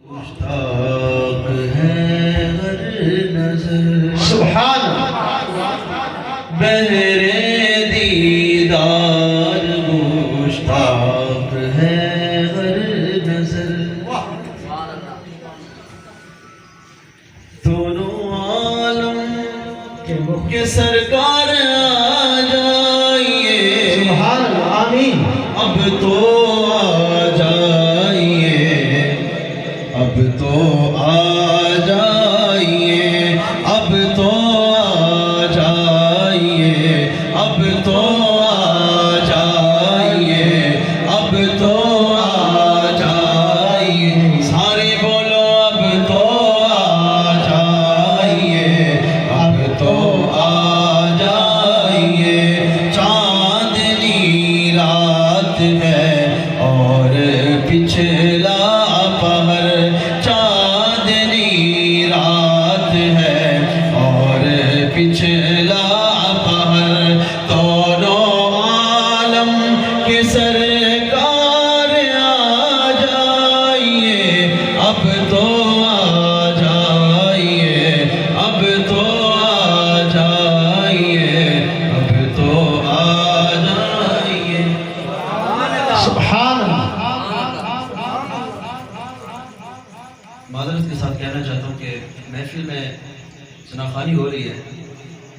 مشتاق ہے ہر نظر سبحان بہرے دیدار مشتاق ہے ہر نظر دونوں عالم کے سرکار آ جائیے سبحان اللہ آمین اب تو آ جائیے اب تو آ جائیے اب تو آ جائیے اب تو آ جائیے اب تو آ جائیے سارے بولو اب تو آ جائیے اب تو آ جائیے چاندنی رات ہے اور پچھلا پہر چاندنی رات ہے اور پچھلا پہر دونوں عالم کے سرکار آ جائیے اب تو آ جائیے اب تو آ جائیے اب تو آ جائیے سبحان اللہ معذرت کے ساتھ کہنا چاہتا ہوں کہ محفل میں شناخوانی ہو رہی ہے،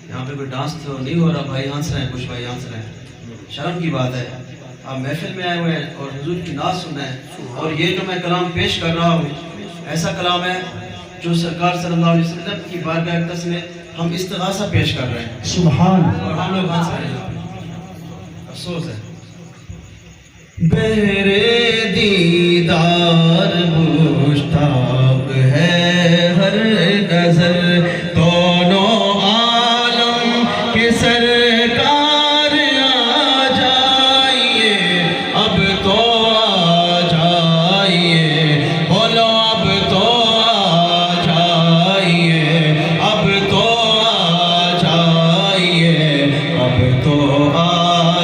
یہاں پہ کوئی ڈانس تو نہیں ہو رہا، بھائی ہنس رہے ہیں، کچھ بھائی ہنس رہے ہیں، شرم کی بات ہے۔ آپ محفل میں آئے ہوئے ہیں اور حضور کی نعت سن رہے ہیں، اور یہ جو میں کلام پیش کر رہا ہوں ایسا کلام ہے جو سرکار صلی اللہ علیہ وسلم کی بارگاہ اقدس میں ہم استغاثہ پیش کر رہے ہیں سبحان اور ہم لوگ ہنس رہے ہیں، افسوس ہے۔ بہرے دیدار مشتاق ہے ہر نظر دونوں عالم کے سرکار آ جائیے اب تو آ جائیے بولو اب تو آ جائیے اب تو آ جائیے اب تو آ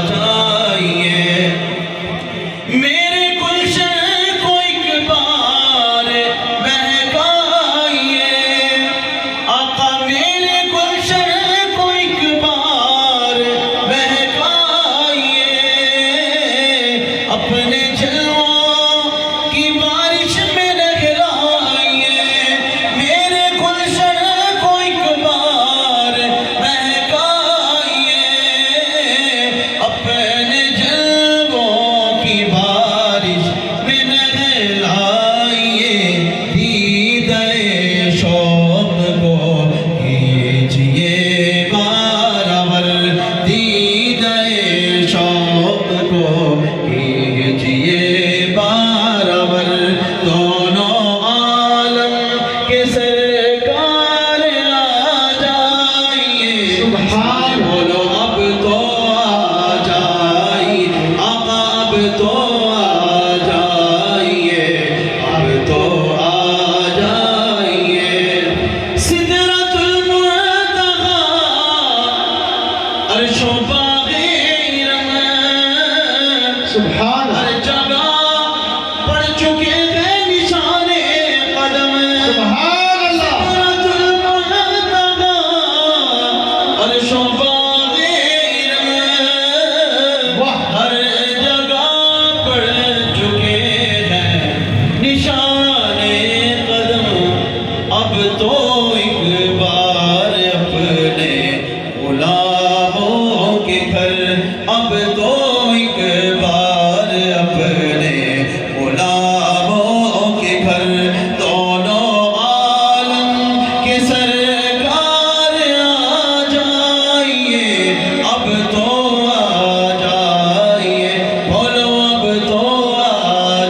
جائیے میرے گلشن کو ایک بار مہکائیے آقا میرے گلشن کو ایک بار مہکائیے اپنے جلووں کی بارش میں نہلائیے میرے گلشن کو ایک بار مہکائیے اپنے جلووں کی بارش میں نہلائیے دیدۂ شوق کو کیجئے بارور دیدۂ شوق کو کیجئے بارور دونوں عالم کے سرکار آ جائیے سبحان بولو اب تو آ جائیے آقا اب تو آ جائیے اب تو آ جائیے سدرۃ المنتہی عرش و باغ ارم سبحان ہر جگہ پڑ چکے ہیں نشان قدم سبحان اللہ سدرۃ المنتہی عرش و باغ ارم واہ ہر جگہ پڑ چکے ہیں نشان قدم اب تو ایک بار اپنے غلاموں کے گھر اب تو ایک بار اپنے غلاموں کے گھر دونوں عالم کے سرکار آ جائیے اب تو آ جائیے بولو اب تو آ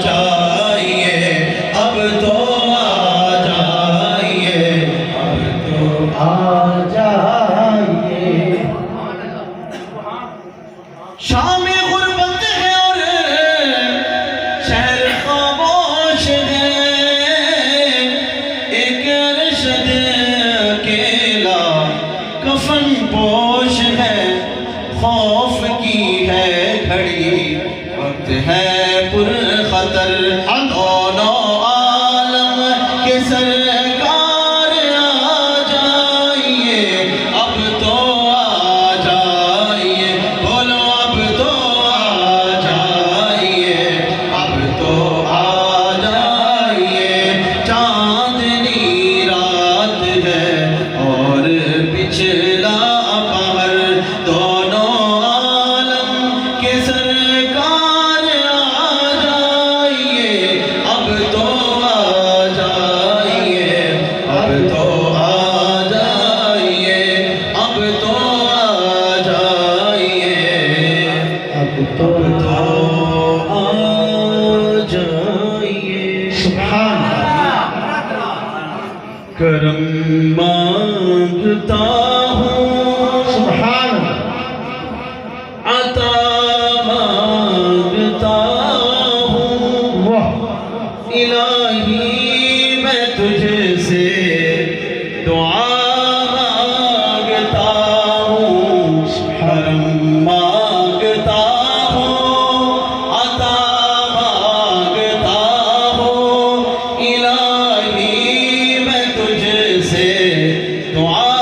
جائیے اب تو آ جائیے اب تو آ جائیے شام غربت ہے اور شہر خاموش ہے ایک ارشد اکیلا کفن پوش ہے خوف کی ہے گھڑی وقت ہے پر خطر دونوں عالم کرم مانگتا ہوں، سبحان عطا مانگتا ہوں، واہ الہی میں تجھ سے دعا مانگتا ہوں، کرم مانگتا ہوں، عطا مانگتا ہوں، الہی میں تجھ سے دعا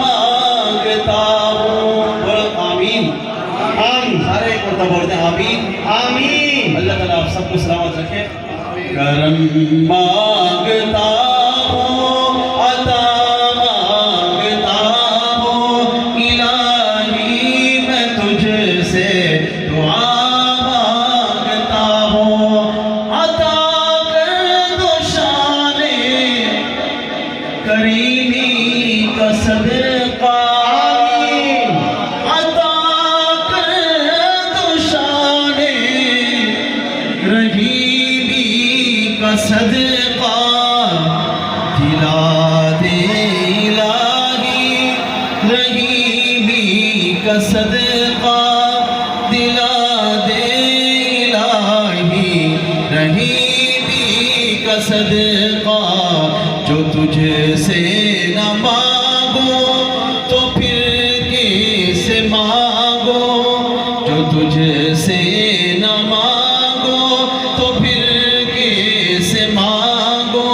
مانگتا ہوں۔ بولو آمین۔ آمین سارے ایک مرتبہ بولتے ہیں آمین۔ آمین اللہ تعالیٰ آپ سب کو سلامت رکھے۔ کرم مانگتا ہوں، عطا مانگتا ہوں، الہی میں تجھ سے دعا مانگتا ہوں، عطا کر دو شان کریمی کا صدقہ، عطا کر دو شان رحیمی کا صدقہ، دلا دے الہی رحیمی کا صدقہ، دلا دے الہی رحیمی کا صدقہ، جو تجھ سے نہ مانگو تو پھر کس سے مانگو، جو تجھ سے نہ مانگو تو پھر کس سے مانگو،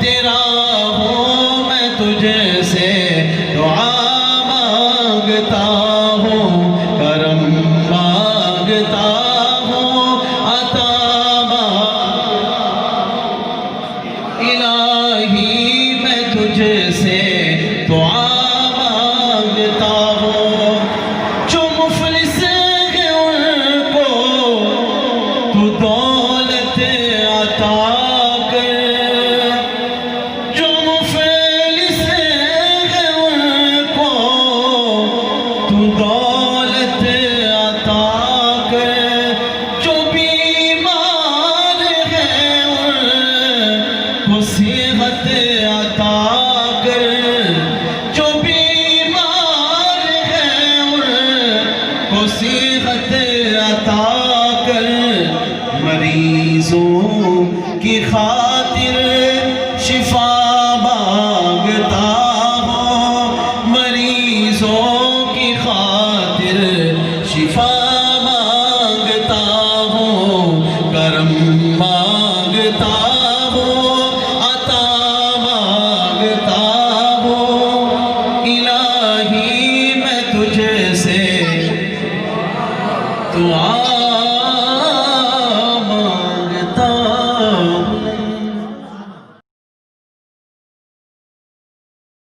تیرا ہوں میں تجھ سے دعا مانگتا ہوں، کرم مانگتا ہوں، عطا الہی میں تجھ سے دعا مانگتا ہوں، جو مفلس ہیں ان کو تو دولت عطا کر، جو مفلس ہیں ان کو تو دولت عطا کر، جو بیمار ہیں ان کو صحت عطا کر، جو بیمار ہیں ان کو صحت عطا کر، مریضوں کی خاطر شفا مانگتا ہوں، مریضوں کی خاطر شفا مانگتا ہوں، کرم مانگتا